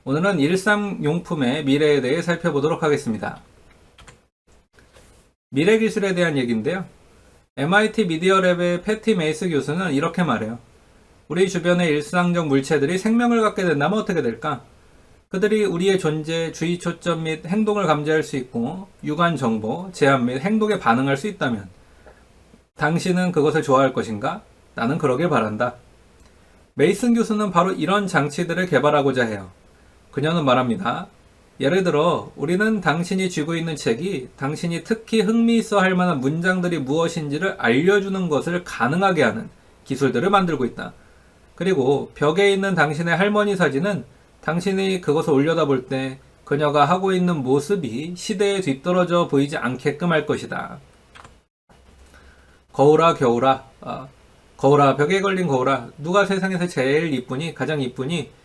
오늘은 일상용품의 미래에 대해 살펴보도록 하겠습니다. 미래 기술에 대한 얘기인데요. MIT 미디어랩의 패티 메이스 교수는 이렇게 말해요. 우리 주변의 일상적 물체들이 생명을 갖게 된다면 어떻게 될까? 그들이 우리의 존재, 주의 초점 및 행동을 감지할 수 있고 유관 정보, 제한 및 행동에 반응할 수 있다면 당신은 그것을 좋아할 것인가? 나는 그러길 바란다. 메이슨 교수는 바로 이런 장치들을 개발하고자 해요. 그녀는 말합니다. 예를 들어 우리는 당신이 쥐고 있는 책이 당신이 특히 흥미있어 할 만한 문장들이 무엇인지를 알려주는 것을 가능하게 하는 기술들을 만들고 있다. 그리고 벽에 있는 당신의 할머니 사진은 당신이 그것을 올려다볼 때 그녀가 하고 있는 모습이 시대에 뒤떨어져 보이지 않게끔 할 것이다. 거울아 겨울아 거울아 벽에 걸린 거울아 누가 세상에서 제일 이쁘니 가장 이쁘니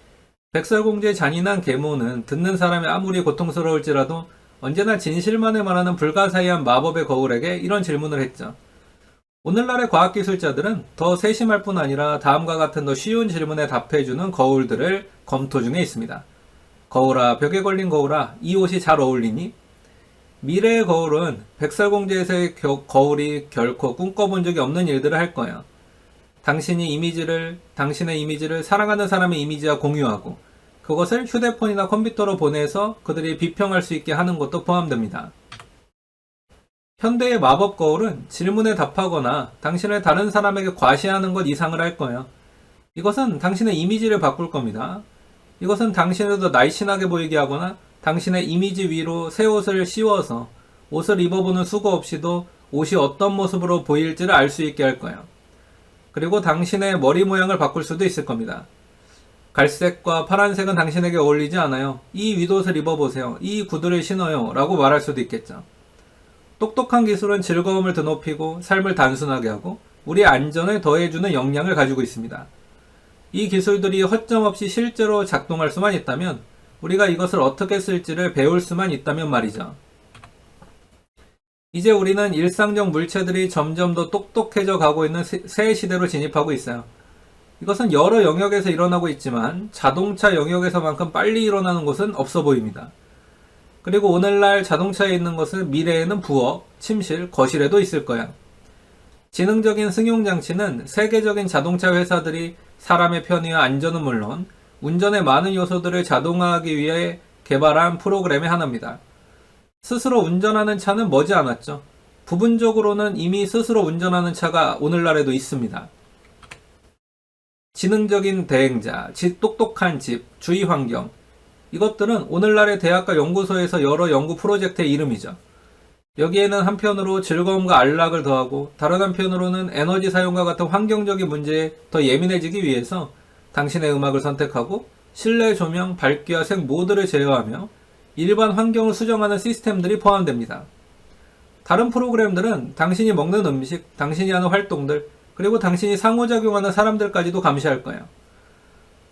백설공주의 잔인한 계모는 듣는 사람이 아무리 고통스러울지라도 언제나 진실만을 말하는 불가사의한 마법의 거울에게 이런 질문을 했죠. 오늘날의 과학기술자들은 더 세심할 뿐 아니라 다음과 같은 더 쉬운 질문에 답해주는 거울들을 검토 중에 있습니다. 거울아 벽에 걸린 거울아 이 옷이 잘 어울리니? 미래의 거울은 백설공주에서의 거울이 결코 꿈꿔본 적이 없는 일들을 할 거예요. 당신의 이미지를 사랑하는 사람의 이미지와 공유하고 그것을 휴대폰이나 컴퓨터로 보내서 그들이 비평할 수 있게 하는 것도 포함됩니다. 현대의 마법 거울은 질문에 답하거나 당신을 다른 사람에게 과시하는 것 이상을 할 거예요. 이것은 당신의 이미지를 바꿀 겁니다. 이것은 당신을 더 날씬하게 보이게 하거나 당신의 이미지 위로 새 옷을 씌워서 옷을 입어보는 수고 없이도 옷이 어떤 모습으로 보일지를 알 수 있게 할 거예요. 그리고 당신의 머리 모양을 바꿀 수도 있을 겁니다. 갈색과 파란색은 당신에게 어울리지 않아요. 이 윗옷을 입어보세요. 이 구두를 신어요. 라고 말할 수도 있겠죠. 똑똑한 기술은 즐거움을 더 높이고 삶을 단순하게 하고 우리의 안전을 더해주는 역량을 가지고 있습니다. 이 기술들이 허점없이 실제로 작동할 수만 있다면 우리가 이것을 어떻게 쓸지를 배울 수만 있다면 말이죠. 이제 우리는 일상적 물체들이 점점 더 똑똑해져 가고 있는 새 시대로 진입하고 있어요. 이것은 여러 영역에서 일어나고 있지만 자동차 영역에서만큼 빨리 일어나는 것은 없어 보입니다. 그리고 오늘날 자동차에 있는 것은 미래에는 부엌, 침실, 거실에도 있을 거야. 지능적인 승용장치는 세계적인 자동차 회사들이 사람의 편의와 안전은 물론 운전의 많은 요소들을 자동화하기 위해 개발한 프로그램의 하나입니다. 스스로 운전하는 차는 머지않았죠. 부분적으로는 이미 스스로 운전하는 차가 오늘날에도 있습니다. 지능적인 대행자, 똑똑한 집, 주의 환경 이것들은 오늘날의 대학과 연구소에서 여러 연구 프로젝트의 이름이죠. 여기에는 한편으로 즐거움과 안락을 더하고 다른 한편으로는 에너지 사용과 같은 환경적인 문제에 더 예민해지기 위해서 당신의 음악을 선택하고 실내 조명, 밝기와 색 모드를 제어하며 일반 환경을 수정하는 시스템들이 포함됩니다. 다른 프로그램들은 당신이 먹는 음식, 당신이 하는 활동들, 그리고 당신이 상호작용하는 사람들까지도 감시할 거예요.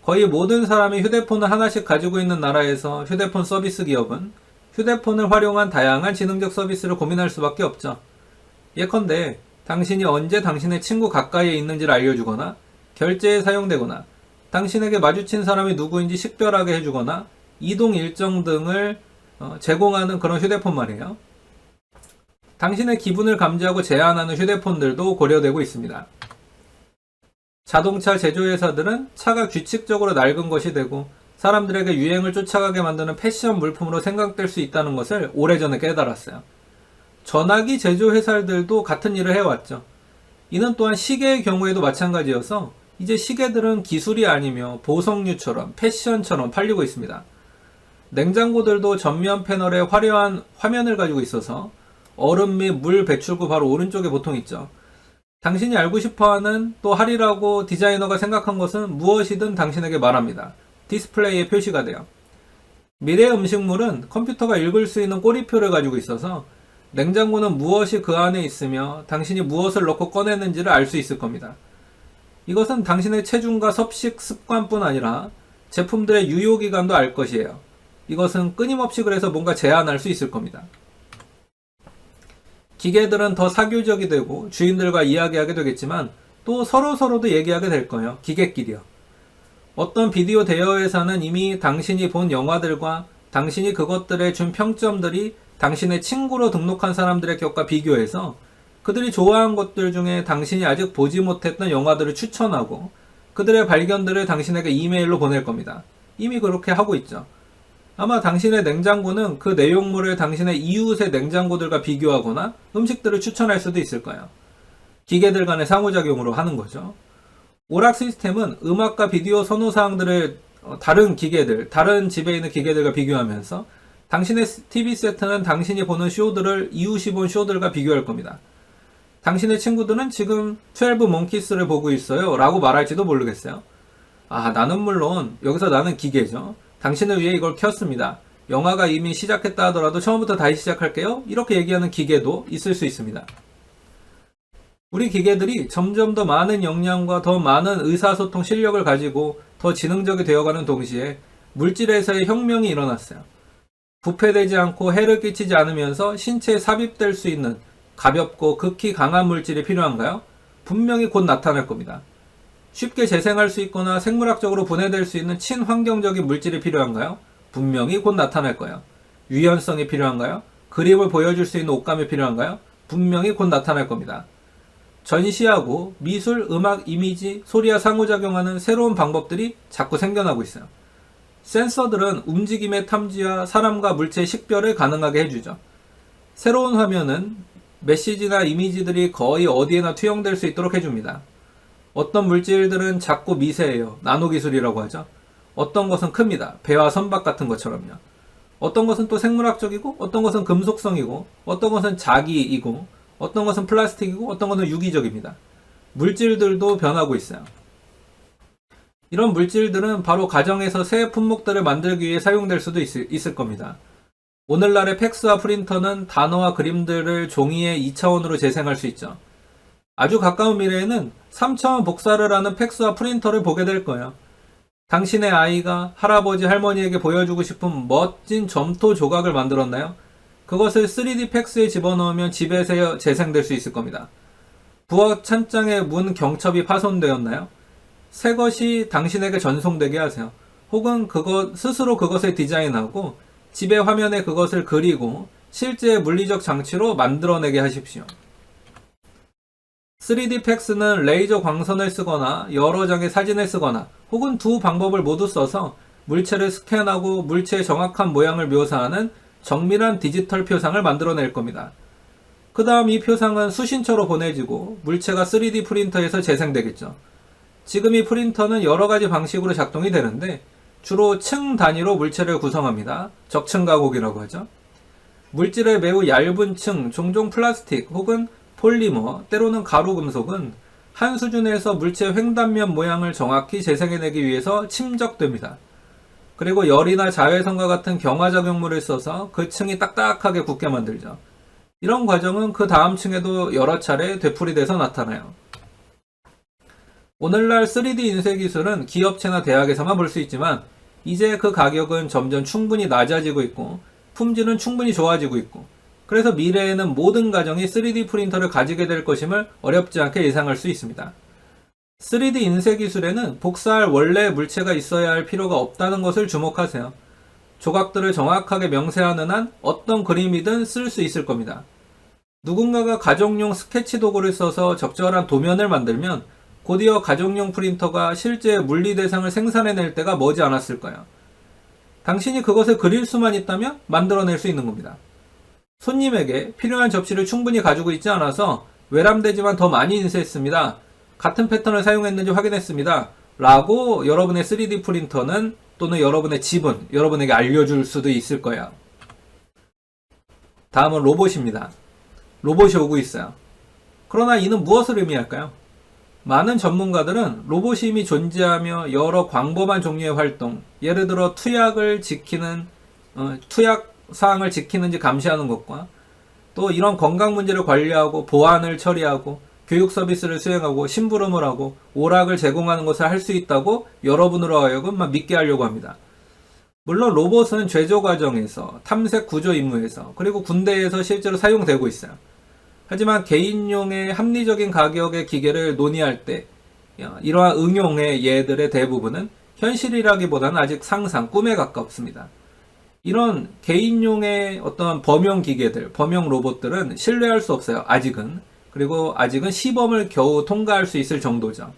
거의 모든 사람이 휴대폰을 하나씩 가지고 있는 나라에서 휴대폰 서비스 기업은 휴대폰을 활용한 다양한 지능적 서비스를 고민할 수밖에 없죠. 예컨대 당신이 언제 당신의 친구 가까이에 있는지를 알려주거나 결제에 사용되거나 당신에게 마주친 사람이 누구인지 식별하게 해주거나 이동 일정 등을 제공하는 그런 휴대폰 말이에요. 당신의 기분을 감지하고 제한하는 휴대폰들도 고려되고 있습니다. 자동차 제조회사들은 차가 규칙적으로 낡은 것이 되고 사람들에게 유행을 쫓아가게 만드는 패션 물품으로 생각될 수 있다는 것을 오래전에 깨달았어요. 전화기 제조회사들도 같은 일을 해왔죠. 이는 또한 시계의 경우에도 마찬가지여서 이제 시계들은 기술이 아니며 보석류처럼 패션처럼 팔리고 있습니다. 냉장고들도 전면 패널에 화려한 화면을 가지고 있어서 얼음 및 물 배출구 바로 오른쪽에 보통 있죠. 당신이 알고 싶어하는 또 하리라고 디자이너가 생각한 것은 무엇이든 당신에게 말합니다. 디스플레이에 표시가 돼요. 미래의 음식물은 컴퓨터가 읽을 수 있는 꼬리표를 가지고 있어서 냉장고는 무엇이 그 안에 있으며 당신이 무엇을 넣고 꺼냈는지를 알 수 있을 겁니다. 이것은 당신의 체중과 섭식 습관뿐 아니라 제품들의 유효기간도 알 것이에요. 이것은 끊임없이 그래서 뭔가 제한할 수 있을 겁니다. 기계들은 더 사교적이 되고 주인들과 이야기하게 되겠지만 또 서로도 얘기하게 될 거예요. 기계끼리요. 어떤 비디오 대여 회사는 이미 당신이 본 영화들과 당신이 그것들에 준 평점들이 당신의 친구로 등록한 사람들의 격과 비교해서 그들이 좋아한 것들 중에 당신이 아직 보지 못했던 영화들을 추천하고 그들의 발견들을 당신에게 이메일로 보낼 겁니다. 이미 그렇게 하고 있죠. 아마 당신의 냉장고는 그 내용물을 당신의 이웃의 냉장고들과 비교하거나 음식들을 추천할 수도 있을 거예요. 기계들 간의 상호작용으로 하는 거죠. 오락 시스템은 음악과 비디오 선호 사항들을 다른 기계들, 다른 집에 있는 기계들과 비교하면서 당신의 TV 세트는 당신이 보는 쇼들을 이웃이 본 쇼들과 비교할 겁니다. 당신의 친구들은 지금 12 monkeys를 보고 있어요 라고 말할지도 모르겠어요. 나는 물론 여기서 나는 기계죠. 당신을 위해 이걸 켰습니다. 영화가 이미 시작했다 하더라도 처음부터 다시 시작할게요. 이렇게 얘기하는 기계도 있을 수 있습니다. 우리 기계들이 점점 더 많은 역량과 더 많은 의사소통 실력을 가지고 더 지능적이 되어가는 동시에 물질에서의 혁명이 일어났어요. 부패되지 않고 해를 끼치지 않으면서 신체에 삽입될 수 있는 가볍고 극히 강한 물질이 필요한가요? 분명히 곧 나타날 겁니다. 쉽게 재생할 수 있거나 생물학적으로 분해될 수 있는 친환경적인 물질이 필요한가요? 분명히 곧 나타날 거예요. 유연성이 필요한가요? 그림을 보여줄 수 있는 옷감이 필요한가요? 분명히 곧 나타날 겁니다. 전시하고 미술, 음악, 이미지, 소리와 상호작용하는 새로운 방법들이 자꾸 생겨나고 있어요. 센서들은 움직임의 탐지와 사람과 물체의 식별을 가능하게 해주죠. 새로운 화면은 메시지나 이미지들이 거의 어디에나 투영될 수 있도록 해줍니다. 어떤 물질들은 작고 미세해요. 나노기술이라고 하죠. 어떤 것은 큽니다. 배와 선박 같은 것처럼요. 어떤 것은 또 생물학적이고 어떤 것은 금속성이고 어떤 것은 자기이고 어떤 것은 플라스틱이고 어떤 것은 유기적입니다. 물질들도 변하고 있어요. 이런 물질들은 바로 가정에서 새 품목들을 만들기 위해 사용될 수도 있을 겁니다. 오늘날의 팩스와 프린터는 단어와 그림들을 종이에 2차원으로 재생할 수 있죠. 아주 가까운 미래에는 3차원 복사를 하는 팩스와 프린터를 보게 될 거예요. 당신의 아이가 할아버지, 할머니에게 보여주고 싶은 멋진 점토 조각을 만들었나요? 그것을 3D 팩스에 집어넣으면 집에서 재생될 수 있을 겁니다. 부엌 찬장의 문 경첩이 파손되었나요? 새 것이 당신에게 전송되게 하세요. 혹은 스스로 그것을 디자인하고 집의 화면에 그것을 그리고 실제 물리적 장치로 만들어내게 하십시오. 3D 팩스는 레이저 광선을 쓰거나 여러 장의 사진을 쓰거나 혹은 두 방법을 모두 써서 물체를 스캔하고 물체의 정확한 모양을 묘사하는 정밀한 디지털 표상을 만들어낼 겁니다. 그 다음 이 표상은 수신처로 보내지고 물체가 3D 프린터에서 재생되겠죠. 지금 이 프린터는 여러 가지 방식으로 작동이 되는데 주로 층 단위로 물체를 구성합니다. 적층 가공이라고 하죠. 물질의 매우 얇은 층, 종종 플라스틱 혹은 폴리머, 때로는 가루금속은 한 수준에서 물체의 횡단면 모양을 정확히 재생해내기 위해서 침적됩니다. 그리고 열이나 자외선과 같은 경화작용물을 써서 그 층이 딱딱하게 굳게 만들죠. 이런 과정은 그 다음 층에도 여러 차례 되풀이돼서 나타나요. 오늘날 3D 인쇄 기술은 기업체나 대학에서만 볼 수 있지만 이제 그 가격은 점점 충분히 낮아지고 있고 품질은 충분히 좋아지고 있고 그래서 미래에는 모든 가정이 3D 프린터를 가지게 될 것임을 어렵지 않게 예상할 수 있습니다. 3D 인쇄 기술에는 복사할 원래 물체가 있어야 할 필요가 없다는 것을 주목하세요. 조각들을 정확하게 명세하는 한 어떤 그림이든 쓸 수 있을 겁니다. 누군가가 가정용 스케치 도구를 써서 적절한 도면을 만들면 곧이어 가정용 프린터가 실제 물리 대상을 생산해낼 때가 머지 않았을 거예요. 당신이 그것을 그릴 수만 있다면 만들어낼 수 있는 겁니다. 손님에게 필요한 접시를 충분히 가지고 있지 않아서 외람되지만 더 많이 인쇄했습니다. 같은 패턴을 사용했는지 확인했습니다. 라고 여러분의 3D 프린터는 또는 여러분의 집은 여러분에게 알려줄 수도 있을 거예요. 다음은 로봇입니다. 로봇이 오고 있어요. 그러나 이는 무엇을 의미할까요? 많은 전문가들은 로봇이 이미 존재하며 여러 광범한 종류의 활동, 예를 들어 투약 사항을 지키는지 감시하는 것과 또 이런 건강 문제를 관리하고 보안을 처리하고 교육 서비스를 수행하고 심부름을 하고 오락을 제공하는 것을 할 수 있다고 여러분으로 하여금 믿게 하려고 합니다. 물론 로봇은 제조 과정에서 탐색 구조 임무에서 그리고 군대에서 실제로 사용되고 있어요. 하지만 개인용의 합리적인 가격의 기계를 논의할 때 이러한 응용의 예들의 대부분은 현실이라기보다는 아직 상상, 꿈에 가깝습니다. 이런 개인용의 어떤 범용 기계들, 범용 로봇들은 신뢰할 수 없어요. 아직은. 그리고 아직은 시범을 겨우 통과할 수 있을 정도죠.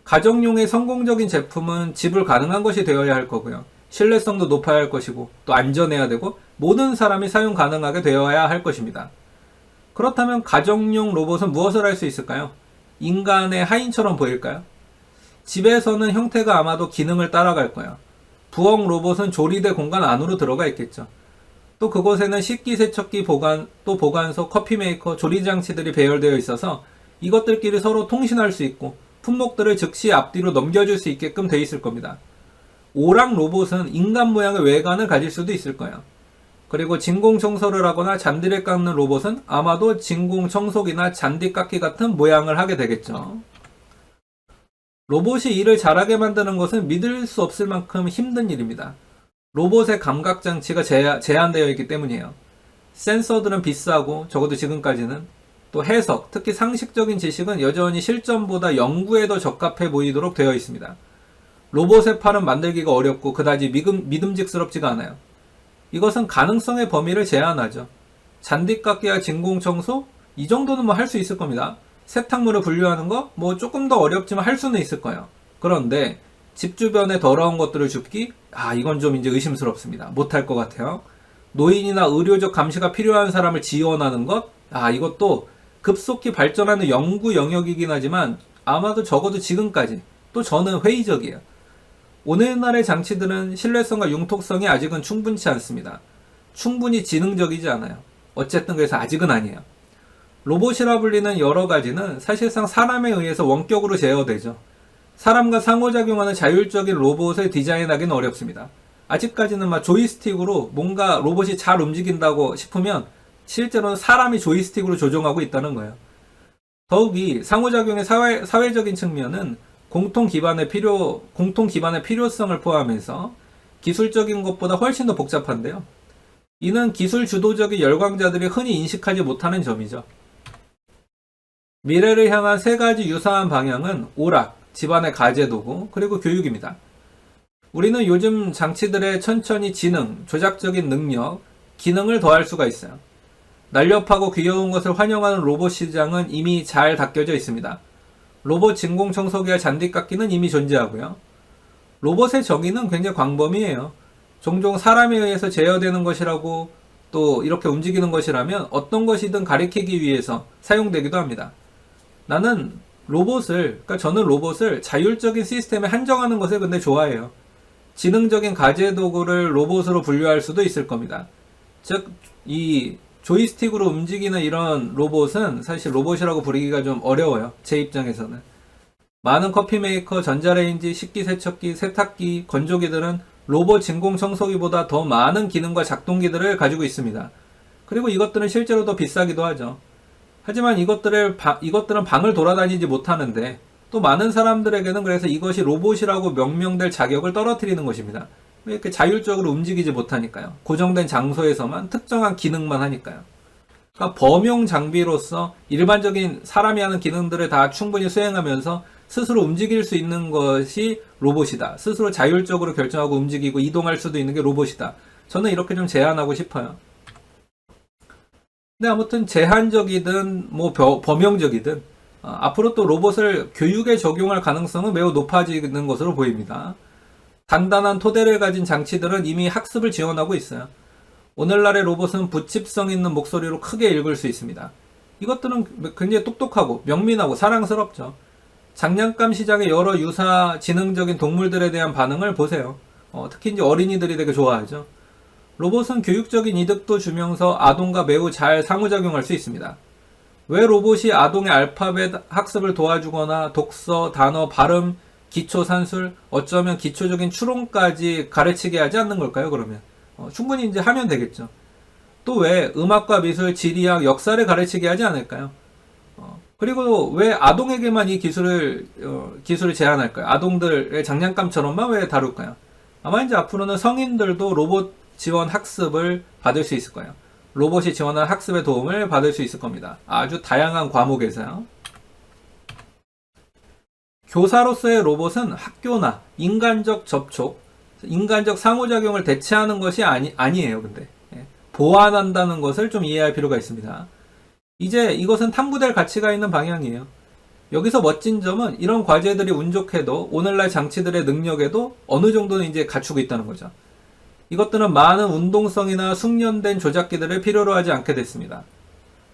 가정용의 성공적인 제품은 지불 가능한 것이 되어야 할 거고요. 신뢰성도 높아야 할 것이고 또 안전해야 되고 모든 사람이 사용 가능하게 되어야 할 것입니다. 그렇다면 가정용 로봇은 무엇을 할 수 있을까요? 인간의 하인처럼 보일까요? 집에서는 형태가 아마도 기능을 따라갈 거예요. 부엌 로봇은 조리대 공간 안으로 들어가 있겠죠. 또 그곳에는 식기세척기 또 보관소, 커피메이커, 조리장치들이 배열되어 있어서 이것들끼리 서로 통신할 수 있고 품목들을 즉시 앞뒤로 넘겨줄 수 있게끔 되어 있을 겁니다. 오락 로봇은 인간 모양의 외관을 가질 수도 있을 거예요. 그리고 진공 청소를 하거나 잔디를 깎는 로봇은 아마도 진공 청소기나 잔디 깎기 같은 모양을 하게 되겠죠. 로봇이 일을 잘하게 만드는 것은 믿을 수 없을 만큼 힘든 일입니다. 로봇의 감각 장치가 제한되어 있기 때문이에요. 센서들은 비싸고 적어도 지금까지는 또 해석, 특히 상식적인 지식은 여전히 실전보다 연구에 더 적합해 보이도록 되어 있습니다. 로봇의 팔은 만들기가 어렵고 그다지 믿음직스럽지가 않아요. 이것은 가능성의 범위를 제한하죠. 잔디 깎기와 진공 청소? 이 정도는 뭐 할 수 있을 겁니다. 세탁물을 분류하는 거? 뭐 조금 더 어렵지만 할 수는 있을 거예요. 그런데 집 주변에 더러운 것들을 줍기? 이건 좀 이제 의심스럽습니다. 못할 것 같아요. 노인이나 의료적 감시가 필요한 사람을 지원하는 것? 이것도 급속히 발전하는 연구 영역이긴 하지만 아마도 적어도 지금까지 또 저는 회의적이에요. 오늘날의 장치들은 신뢰성과 융통성이 아직은 충분치 않습니다. 충분히 지능적이지 않아요. 어쨌든 그래서 아직은 아니에요. 로봇이라 불리는 여러 가지는 사실상 사람에 의해서 원격으로 제어되죠. 사람과 상호작용하는 자율적인 로봇을 디자인하기는 어렵습니다. 아직까지는 막 조이스틱으로 뭔가 로봇이 잘 움직인다고 싶으면 실제로는 사람이 조이스틱으로 조종하고 있다는 거예요. 더욱이 상호작용의 사회적인 측면은 공통 기반의 필요성을 포함해서 기술적인 것보다 훨씬 더 복잡한데요. 이는 기술 주도적인 열광자들이 흔히 인식하지 못하는 점이죠. 미래를 향한 세 가지 유사한 방향은 오락, 집안의 가제도구, 그리고 교육입니다. 우리는 요즘 장치들의 천천히 지능, 조작적인 능력, 기능을 더할 수가 있어요. 날렵하고 귀여운 것을 환영하는 로봇 시장은 이미 잘 닦여져 있습니다. 로봇 진공 청소기와 잔디 깎기는 이미 존재하고요. 로봇의 정의는 굉장히 광범위해요. 종종 사람에 의해서 제어되는 것이라고 또 이렇게 움직이는 것이라면 어떤 것이든 가리키기 위해서 사용되기도 합니다. 저는 로봇을 자율적인 시스템에 한정하는 것을 근데 좋아해요. 지능적인 가제 도구를 로봇으로 분류할 수도 있을 겁니다. 즉, 이 조이스틱으로 움직이는 이런 로봇은 사실 로봇이라고 부르기가 좀 어려워요. 제 입장에서는. 많은 커피 메이커, 전자레인지, 식기세척기, 세탁기, 건조기들은 로봇 진공 청소기보다 더 많은 기능과 작동기들을 가지고 있습니다. 그리고 이것들은 실제로 더 비싸기도 하죠. 하지만 이것들은 방을 돌아다니지 못하는데 또 많은 사람들에게는 그래서 이것이 로봇이라고 명명될 자격을 떨어뜨리는 것입니다. 왜 이렇게 자율적으로 움직이지 못하니까요. 고정된 장소에서만 특정한 기능만 하니까요. 그러니까 범용 장비로서 일반적인 사람이 하는 기능들을 다 충분히 수행하면서 스스로 움직일 수 있는 것이 로봇이다. 스스로 자율적으로 결정하고 움직이고 이동할 수도 있는 게 로봇이다. 저는 이렇게 좀 제안하고 싶어요. 근데 아무튼 제한적이든 범용적이든 앞으로 또 로봇을 교육에 적용할 가능성은 매우 높아지는 것으로 보입니다. 단단한 토대를 가진 장치들은 이미 학습을 지원하고 있어요. 오늘날의 로봇은 부칩성 있는 목소리로 크게 읽을 수 있습니다. 이것들은 굉장히 똑똑하고 명민하고 사랑스럽죠. 장난감 시장의 여러 유사 지능적인 동물들에 대한 반응을 보세요. 특히 이제 어린이들이 되게 좋아하죠. 로봇은 교육적인 이득도 주면서 아동과 매우 잘 상호작용할 수 있습니다. 왜 로봇이 아동의 알파벳 학습을 도와주거나 독서, 단어, 발음, 기초 산술, 어쩌면 기초적인 추론까지 가르치게 하지 않는 걸까요, 그러면? 충분히 이제 하면 되겠죠. 또 왜 음악과 미술, 지리학, 역사를 가르치게 하지 않을까요? 그리고 왜 아동에게만 이 기술을 제한할까요? 아동들의 장난감처럼만 왜 다룰까요? 아마 이제 앞으로는 성인들도 로봇 지원 학습을 받을 수 있을 거예요. 로봇이 지원한 학습의 도움을 받을 수 있을 겁니다. 아주 다양한 과목에서요. 교사로서의 로봇은 학교나 인간적 접촉, 인간적 상호작용을 대체하는 것이 아니에요, 근데. 예. 보완한다는 것을 좀 이해할 필요가 있습니다. 이제 이것은 탐구될 가치가 있는 방향이에요. 여기서 멋진 점은 이런 과제들이 운 좋게도 오늘날 장치들의 능력에도 어느 정도는 이제 갖추고 있다는 거죠. 이것들은 많은 운동성이나 숙련된 조작기들을 필요로 하지 않게 됐습니다.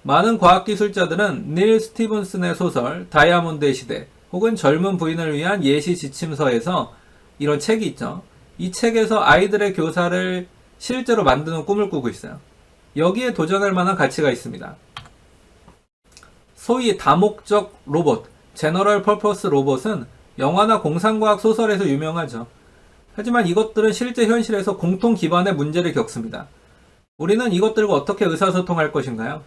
많은 과학기술자들은 닐 스티븐슨의 소설 다이아몬드의 시대 혹은 젊은 부인을 위한 예시 지침서에서 이런 책이 있죠. 이 책에서 아이들의 교사를 실제로 만드는 꿈을 꾸고 있어요. 여기에 도전할 만한 가치가 있습니다. 소위 다목적 로봇, 제너럴 퍼포스 로봇은 영화나 공상과학 소설에서 유명하죠. 하지만 이것들은 실제 현실에서 공통 기반의 문제를 겪습니다. 우리는 이것들과 어떻게 의사소통할 것인가요?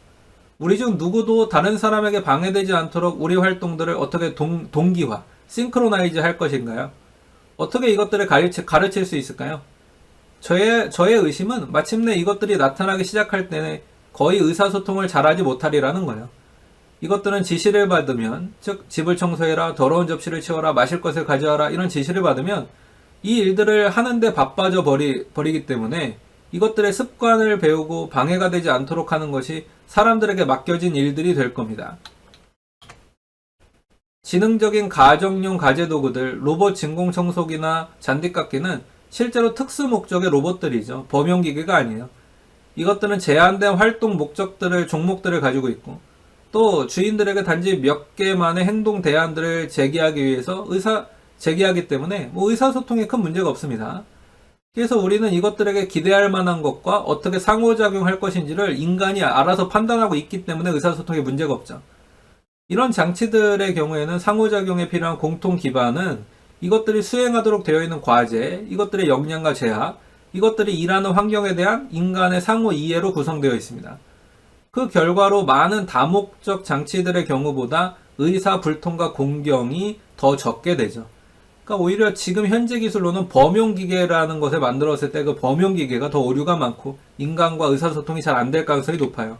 우리 중 누구도 다른 사람에게 방해되지 않도록 우리 활동들을 어떻게 동기화, 싱크로나이즈 할 것인가요? 어떻게 이것들을 가르칠 수 있을까요? 저의 의심은 마침내 이것들이 나타나기 시작할 때는 거의 의사소통을 잘하지 못하리라는 거예요. 이것들은 지시를 받으면, 즉 집을 청소해라, 더러운 접시를 치워라, 마실 것을 가져와라 이런 지시를 받으면 이 일들을 하는데 바빠져 버리기 때문에 이것들의 습관을 배우고 방해가 되지 않도록 하는 것이 사람들에게 맡겨진 일들이 될 겁니다. 지능적인 가정용 가재도구들, 로봇 진공청소기나 잔디깎기는 실제로 특수 목적의 로봇들이죠. 범용기계가 아니에요. 이것들은 제한된 활동 종목들을 가지고 있고 또 주인들에게 단지 몇 개만의 행동 대안들을 제기하기 때문에 의사소통에 큰 문제가 없습니다. 그래서 우리는 이것들에게 기대할 만한 것과 어떻게 상호작용할 것인지를 인간이 알아서 판단하고 있기 때문에 의사소통에 문제가 없죠. 이런 장치들의 경우에는 상호작용에 필요한 공통 기반은 이것들이 수행하도록 되어 있는 과제, 이것들의 역량과 제약, 이것들이 일하는 환경에 대한 인간의 상호 이해로 구성되어 있습니다. 그 결과로 많은 다목적 장치들의 경우보다 의사 불통과 공경이 더 적게 되죠. 그러니까 오히려 지금 현재 기술로는 범용기계라는 것을 만들었을 때 그 범용기계가 더 오류가 많고 인간과 의사소통이 잘 안 될 가능성이 높아요.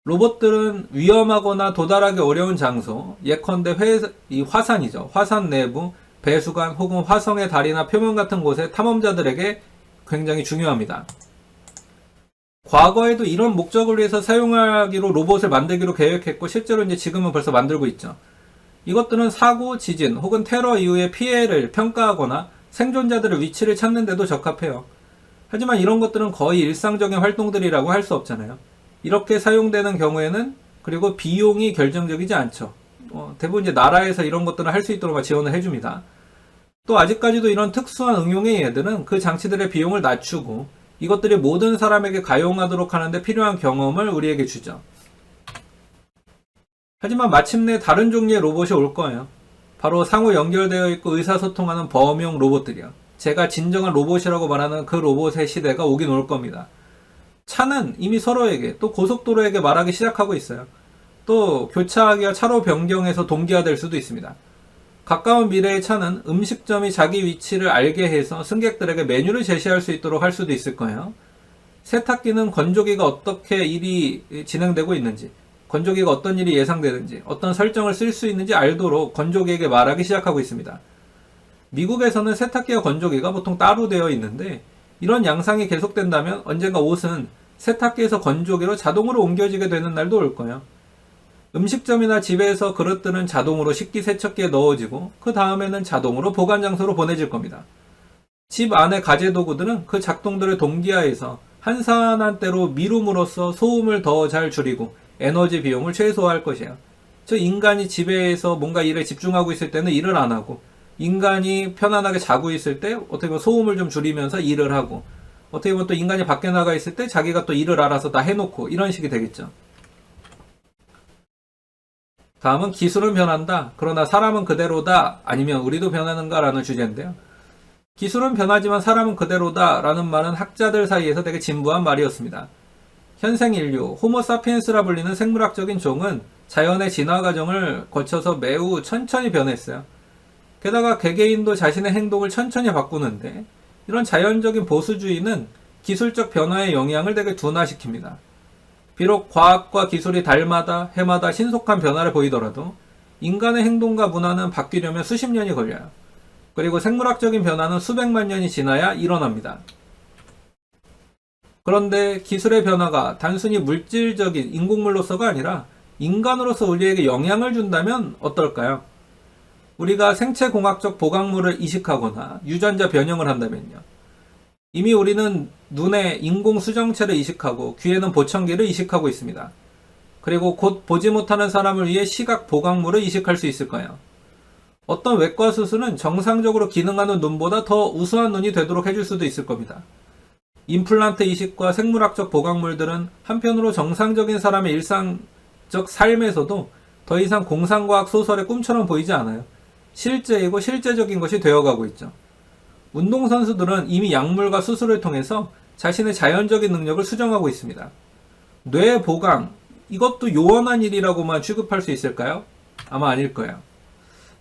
로봇들은 위험하거나 도달하기 어려운 장소, 예컨대 화산이죠. 화산 내부, 배수관 혹은 화성의 다리나 표면 같은 곳에 탐험자들에게 굉장히 중요합니다. 과거에도 이런 목적을 위해서 사용하기로 로봇을 만들기로 계획했고 실제로 이제 지금은 벌써 만들고 있죠. 이것들은 사고, 지진 혹은 테러 이후의 피해를 평가하거나 생존자들의 위치를 찾는 데도 적합해요. 하지만 이런 것들은 거의 일상적인 활동들이라고 할 수 없잖아요. 이렇게 사용되는 경우에는 그리고 비용이 결정적이지 않죠. 대부분 이제 나라에서 이런 것들을 할 수 있도록 지원을 해줍니다. 또 아직까지도 이런 특수한 응용의 예들은 그 장치들의 비용을 낮추고 이것들이 모든 사람에게 가용하도록 하는데 필요한 경험을 우리에게 주죠. 하지만 마침내 다른 종류의 로봇이 올 거예요. 바로 상호 연결되어 있고 의사소통하는 범용 로봇들이요. 제가 진정한 로봇이라고 말하는 그 로봇의 시대가 오긴 올 겁니다. 차는 이미 서로에게 또 고속도로에게 말하기 시작하고 있어요. 또 교차하기와 차로 변경해서 동기화될 수도 있습니다. 가까운 미래의 차는 음식점이 자기 위치를 알게 해서 승객들에게 메뉴를 제시할 수 있도록 할 수도 있을 거예요. 세탁기는 건조기가 어떻게 일이 진행되고 있는지, 건조기가 어떤 일이 예상되는지, 어떤 설정을 쓸 수 있는지 알도록 건조기에게 말하기 시작하고 있습니다. 미국에서는 세탁기와 건조기가 보통 따로 되어 있는데 이런 양상이 계속된다면 언젠가 옷은 세탁기에서 건조기로 자동으로 옮겨지게 되는 날도 올 거예요. 음식점이나 집에서 그릇들은 자동으로 식기세척기에 넣어지고 그 다음에는 자동으로 보관 장소로 보내질 겁니다. 집 안의 가재도구들은 그 작동들을 동기화해서 한산한 때로 미룸으로써 소음을 더 잘 줄이고 에너지 비용을 최소화할 것이에요. 즉 인간이 집에서 뭔가 일에 집중하고 있을 때는 일을 안 하고 인간이 편안하게 자고 있을 때 어떻게 보면 소음을 좀 줄이면서 일을 하고 어떻게 보면 또 인간이 밖에 나가 있을 때 자기가 또 일을 알아서 다 해놓고 이런 식이 되겠죠. 다음은 기술은 변한다. 그러나 사람은 그대로다. 아니면 우리도 변하는가? 라는 주제인데요. 기술은 변하지만 사람은 그대로다. 라는 말은 학자들 사이에서 되게 진부한 말이었습니다. 현생 인류, 호모사피엔스라 불리는 생물학적인 종은 자연의 진화 과정을 거쳐서 매우 천천히 변했어요. 게다가 개개인도 자신의 행동을 천천히 바꾸는데 이런 자연적인 보수주의는 기술적 변화의 영향을 되게 둔화시킵니다. 비록 과학과 기술이 달마다 해마다 신속한 변화를 보이더라도 인간의 행동과 문화는 바뀌려면 수십 년이 걸려요. 그리고 생물학적인 변화는 수백만 년이 지나야 일어납니다. 그런데 기술의 변화가 단순히 물질적인 인공물로서가 아니라 인간으로서 우리에게 영향을 준다면 어떨까요? 우리가 생체공학적 보강물을 이식하거나 유전자 변형을 한다면요. 이미 우리는 눈에 인공수정체를 이식하고 귀에는 보청기를 이식하고 있습니다. 그리고 곧 보지 못하는 사람을 위해 시각 보강물을 이식할 수 있을 거예요. 어떤 외과 수술은 정상적으로 기능하는 눈보다 더 우수한 눈이 되도록 해줄 수도 있을 겁니다. 임플란트 이식과 생물학적 보강물들은 한편으로 정상적인 사람의 일상적 삶에서도 더 이상 공상과학 소설의 꿈처럼 보이지 않아요. 실제이고 실제적인 것이 되어가고 있죠. 운동선수들은 이미 약물과 수술을 통해서 자신의 자연적인 능력을 수정하고 있습니다. 뇌 보강, 이것도 요원한 일이라고만 취급할 수 있을까요? 아마 아닐 거예요.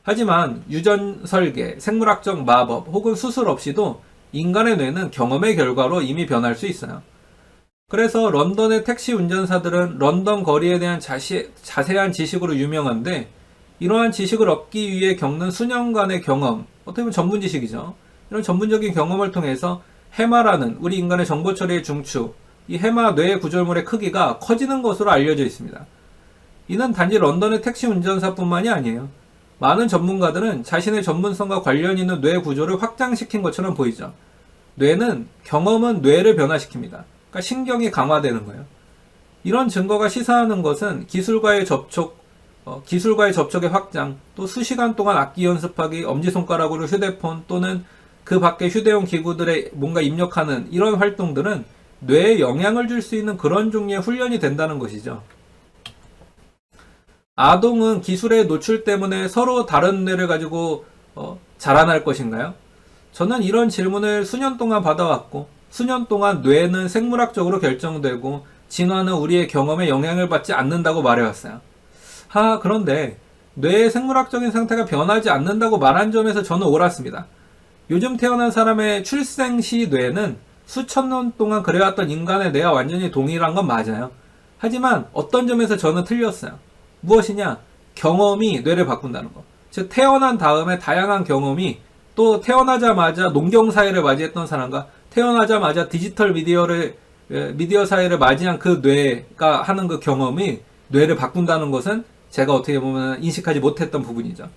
하지만 유전 설계, 생물학적 마법 혹은 수술 없이도 인간의 뇌는 경험의 결과로 이미 변할 수 있어요. 그래서 런던의 택시 운전사들은 런던 거리에 대한 자세한 지식으로 유명한데, 이러한 지식을 얻기 위해 겪는 수년간의 경험, 어떻게 보면 전문 지식이죠. 이런 전문적인 경험을 통해서 해마라는 우리 인간의 정보 처리의 중추, 이 해마 뇌 구조물의 크기가 커지는 것으로 알려져 있습니다. 이는 단지 런던의 택시 운전사뿐만이 아니에요. 많은 전문가들은 자신의 전문성과 관련 있는 뇌 구조를 확장시킨 것처럼 보이죠. 경험은 뇌를 변화시킵니다. 그러니까 신경이 강화되는 거예요. 이런 증거가 시사하는 것은 기술과의 접촉의 확장, 또 수시간 동안 악기 연습하기, 엄지손가락으로 휴대폰 또는 그 밖의 휴대용 기구들에 뭔가 입력하는 이런 활동들은 뇌에 영향을 줄 수 있는 그런 종류의 훈련이 된다는 것이죠. 아동은 기술의 노출 때문에 서로 다른 뇌를 가지고 자라날 것인가요? 저는 이런 질문을 수년 동안 받아왔고, 수년 동안 뇌는 생물학적으로 결정되고 진화는 우리의 경험에 영향을 받지 않는다고 말해왔어요. 그런데 뇌의 생물학적인 상태가 변하지 않는다고 말한 점에서 저는 옳았습니다. 요즘 태어난 사람의 출생 시 뇌는 수천 년 동안 그래왔던 인간의 뇌와 완전히 동일한 건 맞아요. 하지만 어떤 점에서 저는 틀렸어요. 무엇이냐? 경험이 뇌를 바꾼다는 거. 즉 태어난 다음에 다양한 경험이, 또 태어나자마자 농경 사회를 맞이했던 사람과 태어나자마자 디지털 미디어 사회를 맞이한 그 뇌가 하는 그 경험이 뇌를 바꾼다는 것은 제가 어떻게 보면 인식하지 못했던 부분이죠.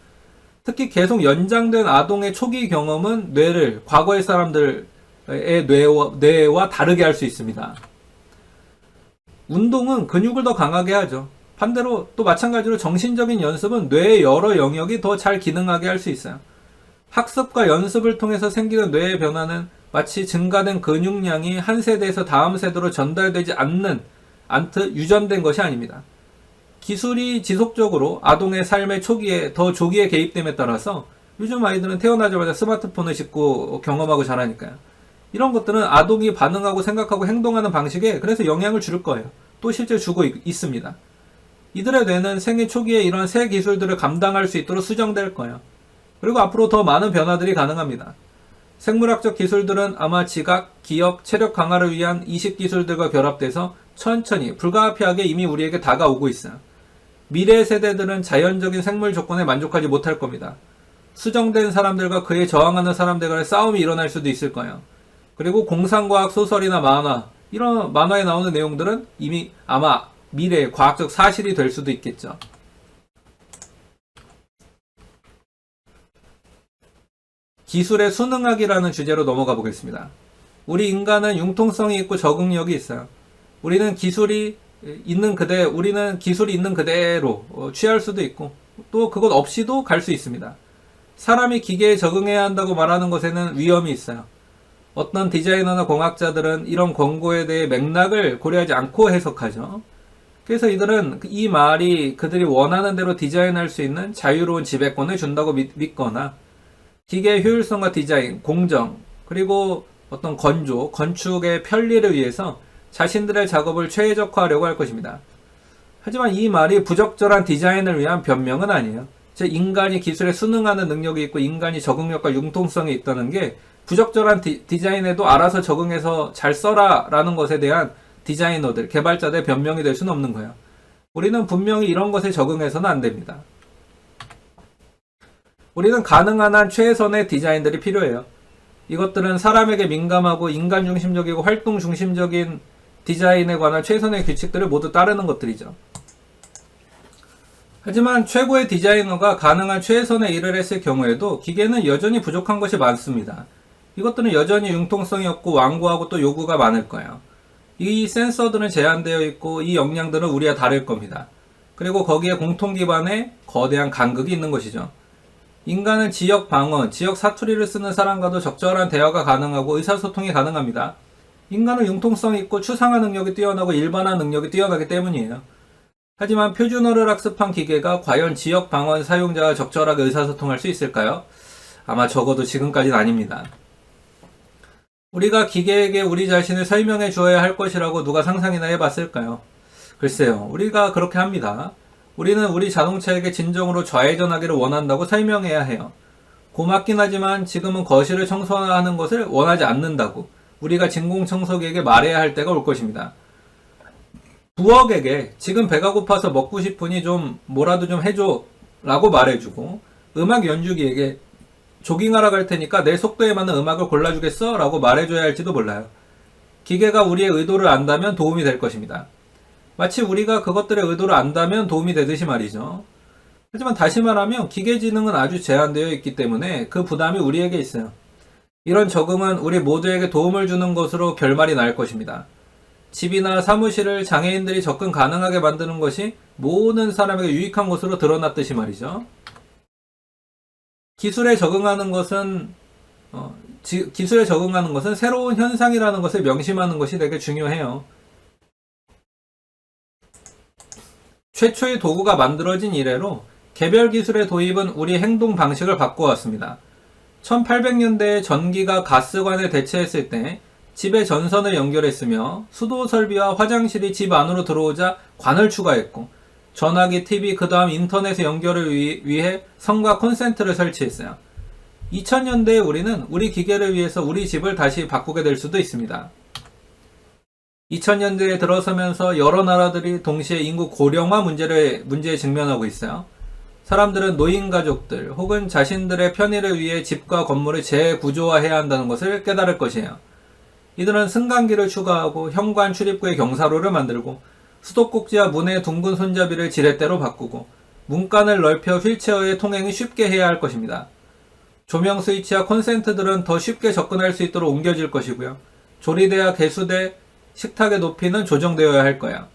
특히 계속 연장된 아동의 초기 경험은 뇌를 과거의 사람들의 뇌와 다르게 할 수 있습니다. 운동은 근육을 더 강하게 하죠. 반대로 또 마찬가지로 정신적인 연습은 뇌의 여러 영역이 더 잘 기능하게 할 수 있어요. 학습과 연습을 통해서 생기는 뇌의 변화는 마치 증가된 근육량이 한 세대에서 다음 세대로 전달되지 않듯 유전된 것이 아닙니다. 기술이 지속적으로 아동의 삶의 더 조기에 개입됨에 따라서 요즘 아이들은 태어나자마자 스마트폰을 짚고 경험하고 자라니까요. 이런 것들은 아동이 반응하고 생각하고 행동하는 방식에 그래서 영향을 줄 거예요. 또 실제 주고 있습니다. 이들의 뇌는 생애 초기에 이런 새 기술들을 감당할 수 있도록 수정될 거예요. 그리고 앞으로 더 많은 변화들이 가능합니다. 생물학적 기술들은 아마 지각, 기억, 체력 강화를 위한 이식 기술들과 결합돼서 천천히 불가피하게 이미 우리에게 다가오고 있어요. 미래 세대들은 자연적인 생물 조건에 만족하지 못할 겁니다. 수정된 사람들과 그에 저항하는 사람들 간의 싸움이 일어날 수도 있을 거예요. 그리고 공상과학 소설이나 이런 만화에 나오는 내용들은 이미 아마 미래의 과학적 사실이 될 수도 있겠죠. 기술의 순응하기라는 주제로 넘어가 보겠습니다. 우리 인간은 융통성이 있고 적응력이 있어요. 우리는 기술이 있는 그대로 취할 수도 있고, 또 그것 없이도 갈 수 있습니다. 사람이 기계에 적응해야 한다고 말하는 것에는 위험이 있어요. 어떤 디자이너나 공학자들은 이런 권고에 대해 맥락을 고려하지 않고 해석하죠. 그래서 이들은 이 말이 그들이 원하는 대로 디자인할 수 있는 자유로운 지배권을 준다고 믿거나, 기계의 효율성과 디자인, 공정, 그리고 어떤 건축의 편리를 위해서 자신들의 작업을 최적화하려고 할 것입니다. 하지만 이 말이 부적절한 디자인을 위한 변명은 아니에요. 즉 인간이 기술에 순응하는 능력이 있고 인간이 적응력과 융통성이 있다는 게 부적절한 디자인에도 알아서 적응해서 잘 써라 라는 것에 대한 디자이너들, 개발자들의 변명이 될 수는 없는 거예요. 우리는 분명히 이런 것에 적응해서는 안 됩니다. 우리는 가능한 한 최선의 디자인들이 필요해요. 이것들은 사람에게 민감하고 인간 중심적이고 활동 중심적인 디자인에 관한 최선의 규칙들을 모두 따르는 것들이죠. 하지만 최고의 디자이너가 가능한 최선의 일을 했을 경우에도 기계는 여전히 부족한 것이 많습니다. 이것들은 여전히 융통성이 없고 완고하고 또 요구가 많을 거예요. 이 센서들은 제한되어 있고 이 역량들은 우리와 다를 겁니다. 그리고 거기에 공통 기반의 거대한 간극이 있는 것이죠. 인간은 지역 방어, 지역 사투리를 쓰는 사람과도 적절한 대화가 가능하고 의사소통이 가능합니다. 인간은 융통성이 있고 추상화 능력이 뛰어나고 일반화 능력이 뛰어나기 때문이에요. 하지만 표준어를 학습한 기계가 과연 지역 방언 사용자와 적절하게 의사소통할 수 있을까요? 아마 적어도 지금까지는 아닙니다. 우리가 기계에게 우리 자신을 설명해 주어야 할 것이라고 누가 상상이나 해봤을까요? 글쎄요, 우리가 그렇게 합니다. 우리는 우리 자동차에게 진정으로 좌회전하기를 원한다고 설명해야 해요. 고맙긴 하지만 지금은 거실을 청소하는 것을 원하지 않는다고 우리가 진공청소기에게 말해야 할 때가 올 것입니다. 부엌에게 지금 배가 고파서 먹고 싶으니 좀 뭐라도 좀 해줘 라고 말해주고 음악 연주기에게 조깅하러 갈 테니까 내 속도에 맞는 음악을 골라주겠어? 라고 말해줘야 할지도 몰라요. 기계가 우리의 의도를 안다면 도움이 될 것입니다. 마치 우리가 그것들의 의도를 안다면 도움이 되듯이 말이죠. 하지만 다시 말하면 기계지능은 아주 제한되어 있기 때문에 그 부담이 우리에게 있어요. 이런 적응은 우리 모두에게 도움을 주는 것으로 결말이 날 것입니다. 집이나 사무실을 장애인들이 접근 가능하게 만드는 것이 모든 사람에게 유익한 것으로 드러났듯이 말이죠. 기술에 적응하는 것은 새로운 현상이라는 것을 명심하는 것이 되게 중요해요. 최초의 도구가 만들어진 이래로 개별 기술의 도입은 우리 행동 방식을 바꿔왔습니다. 1800년대에 전기가 가스관에 대체했을 때 집에 전선을 연결했으며 수도 설비와 화장실이 집 안으로 들어오자 관을 추가했고 전화기, TV, 그 다음 인터넷 연결을 위해 선과 콘센트를 설치했어요. 2000년대에 우리는 우리 기계를 위해서 우리 집을 다시 바꾸게 될 수도 있습니다. 2000년대에 들어서면서 여러 나라들이 동시에 인구 고령화 문제에 직면하고 있어요. 사람들은 노인 가족들 혹은 자신들의 편의를 위해 집과 건물을 재구조화해야 한다는 것을 깨달을 것이에요. 이들은 승강기를 추가하고 현관 출입구에 경사로를 만들고 수도꼭지와 문의 둥근 손잡이를 지렛대로 바꾸고 문간을 넓혀 휠체어의 통행이 쉽게 해야 할 것입니다. 조명 스위치와 콘센트들은 더 쉽게 접근할 수 있도록 옮겨질 것이고요. 조리대와 개수대, 식탁의 높이는 조정되어야 할 거야.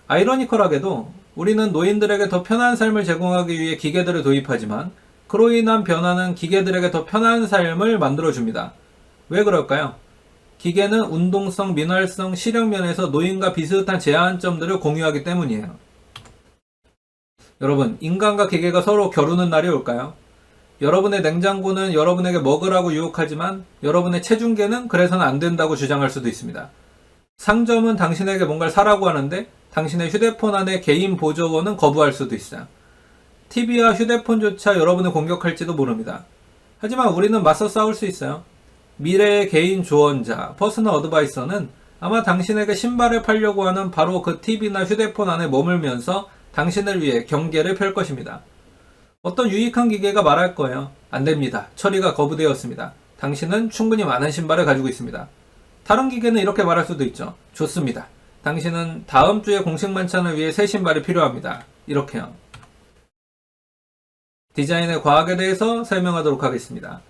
아이러니컬하게도 우리는 노인들에게 더 편한 삶을 제공하기 위해 기계들을 도입하지만 그로 인한 변화는 기계들에게 더 편한 삶을 만들어줍니다. 왜 그럴까요? 기계는 운동성, 민활성, 실행면에서 노인과 비슷한 제한점들을 공유하기 때문이에요. 여러분, 인간과 기계가 서로 겨루는 날이 올까요? 여러분의 냉장고는 여러분에게 먹으라고 유혹하지만 여러분의 체중계는 그래서는 안 된다고 주장할 수도 있습니다. 상점은 당신에게 뭔가를 사라고 하는데 당신의 휴대폰 안에 개인 보조원은 거부할 수도 있어요. TV와 휴대폰조차 여러분을 공격할지도 모릅니다. 하지만 우리는 맞서 싸울 수 있어요. 미래의 개인 조언자, 퍼스널 어드바이서는 아마 당신에게 신발을 팔려고 하는 바로 그 TV나 휴대폰 안에 머물면서 당신을 위해 경계를 펼 것입니다. 어떤 유익한 기계가 말할 거예요. 안 됩니다. 처리가 거부되었습니다. 당신은 충분히 많은 신발을 가지고 있습니다. 다른 기계는 이렇게 말할 수도 있죠. 좋습니다. 당신은 다음 주에 공식 만찬을 위해 새 신발이 필요합니다. 이렇게요. 디자인의 과학에 대해서 설명하도록 하겠습니다.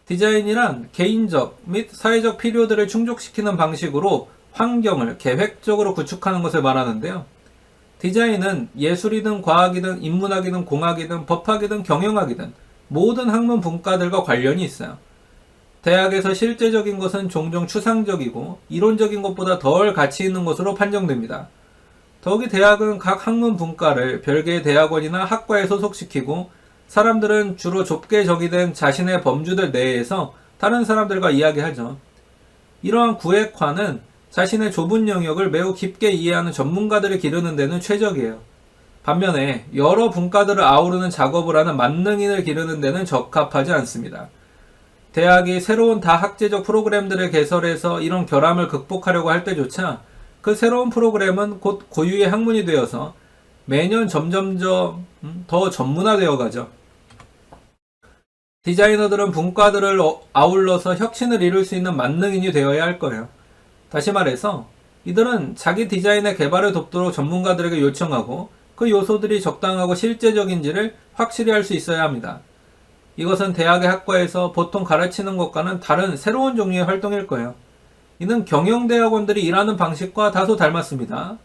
디자인이란 개인적 및 사회적 필요들을 충족시키는 방식으로 환경을 계획적으로 구축하는 것을 말하는데요. 디자인은 예술이든 과학이든 인문학이든 공학이든 법학이든 경영학이든 모든 학문 분과들과 관련이 있어요. 대학에서 실제적인 것은 종종 추상적이고 이론적인 것보다 덜 가치 있는 것으로 판정됩니다. 더욱이 대학은 각 학문 분과를 별개의 대학원이나 학과에 소속시키고 사람들은 주로 좁게 정의된 자신의 범주들 내에서 다른 사람들과 이야기하죠. 이러한 구획화는 자신의 좁은 영역을 매우 깊게 이해하는 전문가들을 기르는 데는 최적이에요. 반면에 여러 분과들을 아우르는 작업을 하는 만능인을 기르는 데는 적합하지 않습니다. 대학이 새로운 다학제적 프로그램들을 개설해서 이런 결함을 극복하려고 할 때조차 그 새로운 프로그램은 곧 고유의 학문이 되어서 매년 점점점 더 전문화되어 가죠. 디자이너들은 분과들을 아울러서 혁신을 이룰 수 있는 만능인이 되어야 할 거예요. 다시 말해서 이들은 자기 디자인의 개발을 돕도록 전문가들에게 요청하고 그 요소들이 적당하고 실제적인지를 확실히 할 수 있어야 합니다. 이것은 대학의 학과에서 보통 가르치는 것과는 다른 새로운 종류의 활동일 거예요. 이는 경영대학원들이 일하는 방식과 다소 닮았습니다.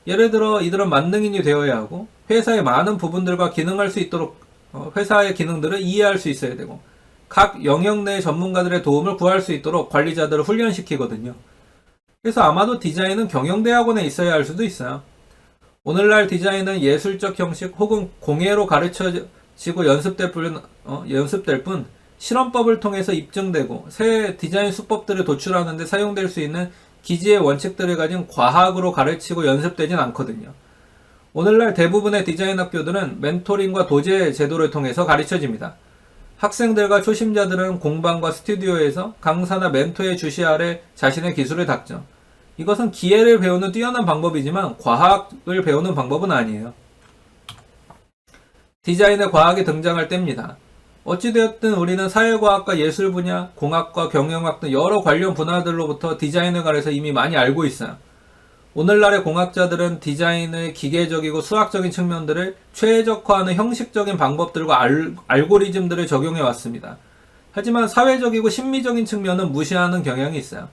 예를 들어 이들은 만능인이 되어야 하고 회사의 많은 부분들과 기능할 수 있도록 회사의 기능들을 이해할 수 있어야 되고 각 영역 내 전문가들의 도움을 구할 수 있도록 관리자들을 훈련시키거든요. 그래서 아마도 디자인은 경영대학원에 있어야 할 수도 있어요. 오늘날 디자인은 예술적 형식 혹은 공예로 가르쳐지고 연습될 뿐 실험법을 통해서 입증되고 새 디자인 수법들을 도출하는 데 사용될 수 있는 기지의 원칙들을 가진 과학으로 가르치고 연습되진 않거든요. 오늘날 대부분의 디자인 학교들은 멘토링과 도제 제도를 통해서 가르쳐집니다. 학생들과 초심자들은 공방과 스튜디오에서 강사나 멘토의 주시 아래 자신의 기술을 닦죠. 이것은 기계를 배우는 뛰어난 방법이지만 과학을 배우는 방법은 아니에요. 디자인의 과학이 등장할 때입니다. 어찌되었든 우리는 사회과학과 예술 분야, 공학과 경영학 등 여러 관련 분야들로부터 디자인에 관해서 이미 많이 알고 있어요. 오늘날의 공학자들은 디자인의 기계적이고 수학적인 측면들을 최적화하는 형식적인 방법들과 알고리즘들을 적용해 왔습니다. 하지만 사회적이고 심미적인 측면은 무시하는 경향이 있어요.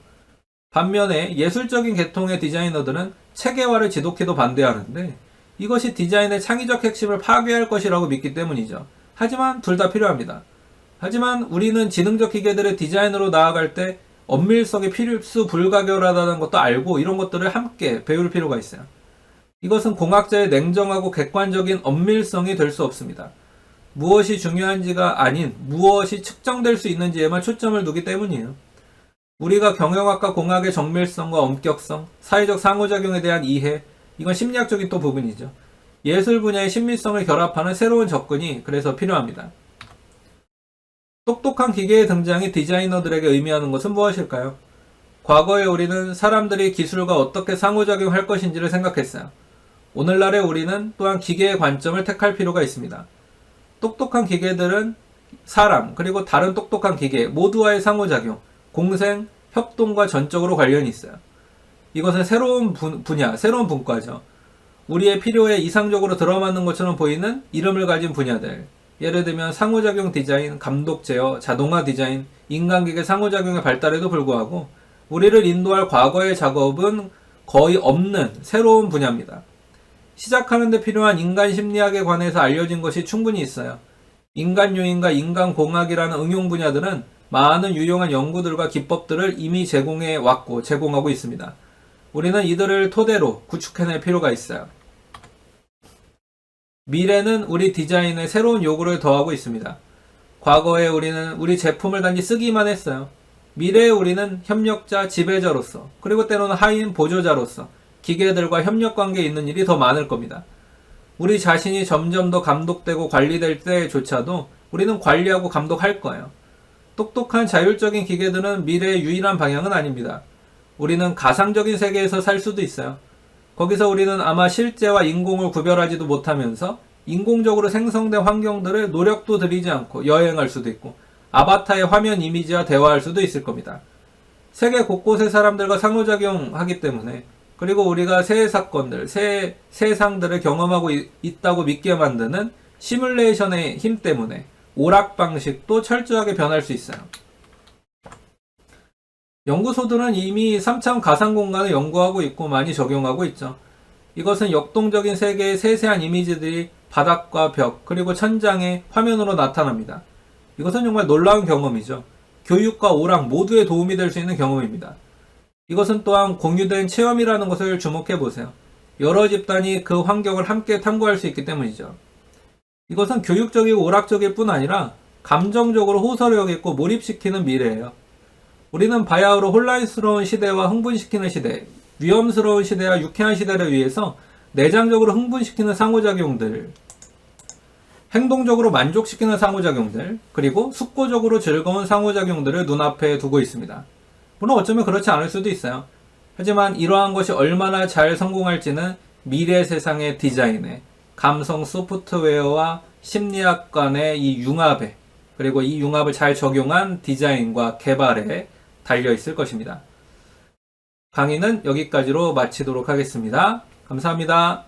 반면에 예술적인 계통의 디자이너들은 체계화를 지독히도 반대하는데 이것이 디자인의 창의적 핵심을 파괴할 것이라고 믿기 때문이죠. 하지만 둘 다 필요합니다. 하지만 우리는 지능적 기계들의 디자인으로 나아갈 때 엄밀성이 필수 불가결하다는 것도 알고 이런 것들을 함께 배울 필요가 있어요. 이것은 공학자의 냉정하고 객관적인 엄밀성이 될 수 없습니다. 무엇이 중요한지가 아닌 무엇이 측정될 수 있는지에만 초점을 두기 때문이에요. 우리가 경영학과 공학의 정밀성과 엄격성, 사회적 상호작용에 대한 이해, 이건 심리학적인 또 부분이죠. 예술 분야의 신미성을 결합하는 새로운 접근이 그래서 필요합니다. 똑똑한 기계의 등장이 디자이너들에게 의미하는 것은 무엇일까요? 과거에 우리는 사람들이 기술과 어떻게 상호작용할 것인지를 생각했어요. 오늘날의 우리는 또한 기계의 관점을 택할 필요가 있습니다. 똑똑한 기계들은 사람, 그리고 다른 똑똑한 기계 모두와의 상호작용, 공생, 협동과 전적으로 관련이 있어요. 이것은 새로운 분야, 새로운 분과죠. 우리의 필요에 이상적으로 들어맞는 것처럼 보이는 이름을 가진 분야들. 예를 들면 상호작용 디자인, 감독 제어, 자동화 디자인, 인간기계 상호작용의 발달에도 불구하고 우리를 인도할 과거의 작업은 거의 없는 새로운 분야입니다. 시작하는 데 필요한 인간 심리학에 관해서 알려진 것이 충분히 있어요. 인간 요인과 인간공학이라는 응용 분야들은 많은 유용한 연구들과 기법들을 이미 제공해 왔고 제공하고 있습니다. 우리는 이들을 토대로 구축해낼 필요가 있어요. 미래는 우리 디자인에 새로운 요구를 더하고 있습니다. 과거에 우리는 우리 제품을 단지 쓰기만 했어요. 미래의 우리는 협력자, 지배자로서, 그리고 때로는 하인 보조자로서 기계들과 협력관계에 있는 일이 더 많을 겁니다. 우리 자신이 점점 더 감독되고 관리될 때조차도 우리는 관리하고 감독할 거예요. 똑똑한 자율적인 기계들은 미래의 유일한 방향은 아닙니다. 우리는 가상적인 세계에서 살 수도 있어요. 거기서 우리는 아마 실제와 인공을 구별하지도 못하면서 인공적으로 생성된 환경들을 노력도 들이지 않고 여행할 수도 있고 아바타의 화면 이미지와 대화할 수도 있을 겁니다. 세계 곳곳의 사람들과 상호작용하기 때문에 그리고 우리가 새 사건들, 새 세상들을 경험하고 있다고 믿게 만드는 시뮬레이션의 힘 때문에 오락 방식도 철저하게 변할 수 있어요. 연구소들은 이미 3차원 가상 공간을 연구하고 있고 많이 적용하고 있죠. 이것은 역동적인 세계의 세세한 이미지들이 바닥과 벽, 그리고 천장에 화면으로 나타납니다. 이것은 정말 놀라운 경험이죠. 교육과 오락 모두에 도움이 될 수 있는 경험입니다. 이것은 또한 공유된 체험이라는 것을 주목해 보세요. 여러 집단이 그 환경을 함께 탐구할 수 있기 때문이죠. 이것은 교육적이고 오락적일 뿐 아니라 감정적으로 호소력 있고 몰입시키는 미래예요. 우리는 바야흐로 혼란스러운 시대와 흥분시키는 시대, 위험스러운 시대와 유쾌한 시대를 위해서 내장적으로 흥분시키는 상호작용들, 행동적으로 만족시키는 상호작용들, 그리고 숙고적으로 즐거운 상호작용들을 눈앞에 두고 있습니다. 물론 어쩌면 그렇지 않을 수도 있어요. 하지만 이러한 것이 얼마나 잘 성공할지는 미래 세상의 디자인에 감성 소프트웨어와 심리학 간의 이 융합에 그리고 이 융합을 잘 적용한 디자인과 개발에 달려 있을 것입니다. 강의는 여기까지로 마치도록 하겠습니다. 감사합니다.